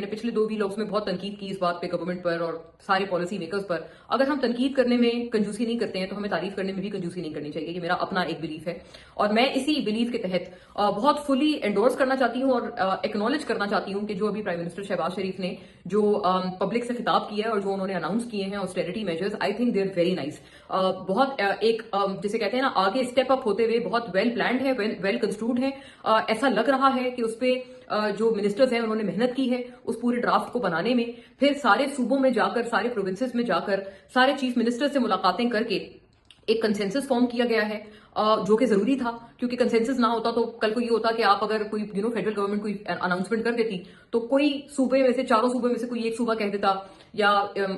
मैंने पिछले 2 वीलॉग्स में बहुत तनकीद की इस बात पे गवर्नमेंट पर और सारे पॉलिसी मेकर्स पर। अगर हम तनकीद करने में कंजूसी नहीं करते हैं तो हमें तारीफ करने में भी कंजूसी नहीं करनी चाहिए। ये मेरा अपना एक बिलीफ है और मैं इसी बिलीफ के तहत बहुत फुली एंडोर्स करना चाहती हूँ और एक्नॉलेज करना चाहती हूँ कि जो अभी प्राइम मिनिस्टर शहबाज शरीफ ने जो पब्लिक से खिताब किया है और जो उन्होंने अनाउंस किए हैं austerity measures, I think they are very nice. बहुत एक जिसे कहते हैं ना, आगे स्टेप अप होते हुए बहुत वेल प्लान्ड है, वेल कंस्ट्रूड है। ऐसा लग रहा है कि उस पर जो मिनिस्टर्स हैं उन्होंने मेहनत की है उस पूरे ड्राफ्ट को बनाने में। फिर सारे सूबों में जाकर, सारे प्रोविंसेस में जाकर, सारे चीफ मिनिस्टर से मुलाकातें करके एक कंसेंसस फॉर्म किया गया है, जो कि जरूरी था। क्योंकि कंसेंसस ना होता तो कल को ये होता कि आप अगर कोई फेडरल गवर्नमेंट कोई अनाउंसमेंट कर देती तो कोई सूबे में से, चारों सूबे में से कोई एक सूबा कह देता, या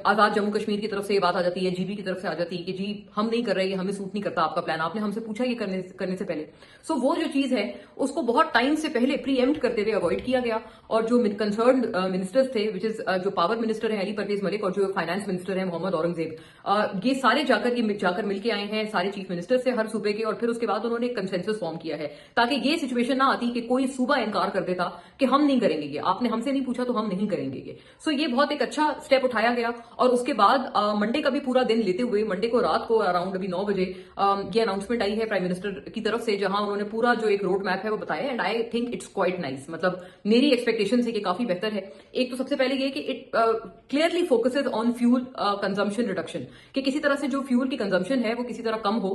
आजाद जम्मू कश्मीर की तरफ से ये बात आ जाती है, जीबी की तरफ से आ जाती है कि जी हम नहीं कर रहे, ये हमें सूट नहीं करता आपका प्लान, आपने हमसे पूछा ये करने से पहले। सो वो जो चीज है उसको बहुत टाइम से पहले प्रीएम्प्ट करते हुए अवॉइड किया गया। और जो कंसर्न मिनिस्टर्स थे, विच इज जो पावर मिनिस्टर है अली परवेज मलिक और जो फाइनेंस मिनिस्टर है मोहम्मद औरंगजेब, ये सारे जाकर मिलकर आए हैं सारे चीफ मिनिस्टर से हर सूबे के। और फिर उसके बाद उन्होंने कंसेंसस फॉर्म किया है ताकि ये सिचुएशन ना आती कि कोई सूबा इनकार कर देता कि हम नहीं करेंगे ये, आपने हमसे नहीं पूछा तो हम नहीं करेंगे ये। सो ये बहुत एक अच्छा स्टेप उठाया गया। और उसके बाद मंडे का भी पूरा दिन लेते हुए, मंडे को रात को अराउंड अभी 9 बजे ये अनाउंसमेंट आई है प्राइम मिनिस्टर की तरफ से, जहां उन्होंने पूरा जो एक रोड मैप है वो बताया। And I think it's quite nice. मतलब मेरी एक्सपेक्टेशन है कि काफी बेहतर है। एक तो सबसे पहले ये कि it clearly focuses on fuel consumption reduction, कि किसी तरह से जो फ्यूल की कंजम्पशन है वो किसी तरह कम हो।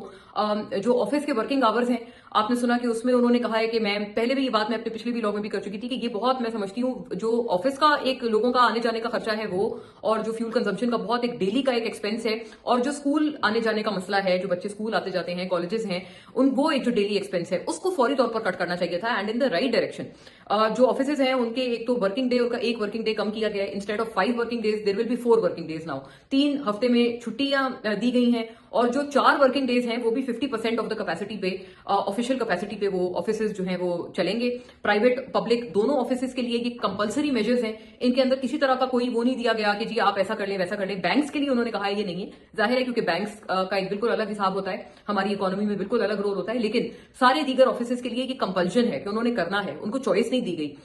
जो ऑफिस के वर्किंग आवर्स हैं, आपने सुना कि उसमें उन्होंने कहा है कि मैं पहले भी ये बात मैं अपने पिछले व्लॉग में भी कर चुकी थी कि ये बहुत मैं समझती हूँ जो ऑफिस का एक लोगों का आने जाने का खर्चा है वो, और जो फ्यूल कंजम्पशन का बहुत एक डेली का एक एक्सपेंस है, और जो स्कूल आने जाने का मसला है, जो बच्चे स्कूल आते जाते हैं, कॉलेजेस हैं, वो एक जो डेली एक्सपेंस है उसको फौरी तौर पर कट करना चाहिए था and in the right direction. जो ऑफिस हैं उनके एक तो वर्किंग डे, उनका एक वर्किंग डे कम किया गया है। Instead of 5 working days there will be 4 working days now. 3 हफ्ते में छुट्टियां दी गई हैं और जो 4 वर्किंग डेज हैं वो भी 50% ऑफ द कैपेसिटी पे, ऑफिशियल कैपेसिटी पे वो ऑफिसेज जो हैं वो चलेंगे। प्राइवेट पब्लिक दोनों ऑफिसेज के लिए ये कंपलसरी मेजर्स हैं। इनके अंदर किसी तरह का कोई वो नहीं दिया गया कि जी आप ऐसा कर लें वैसा कर लें। बैंक्स के लिए उन्होंने कहा है ये नहीं है, जाहिर है क्योंकि बैंक्स का एक बिल्कुल अलग हिसाब होता है, हमारी इकोनॉमी में बिल्कुल अलग रोल होता है। लेकिन सारे दीगर ऑफिसेज के लिए ये कंपल्शन है कि उन्होंने करना है, उनको चॉइस नहीं दी गई।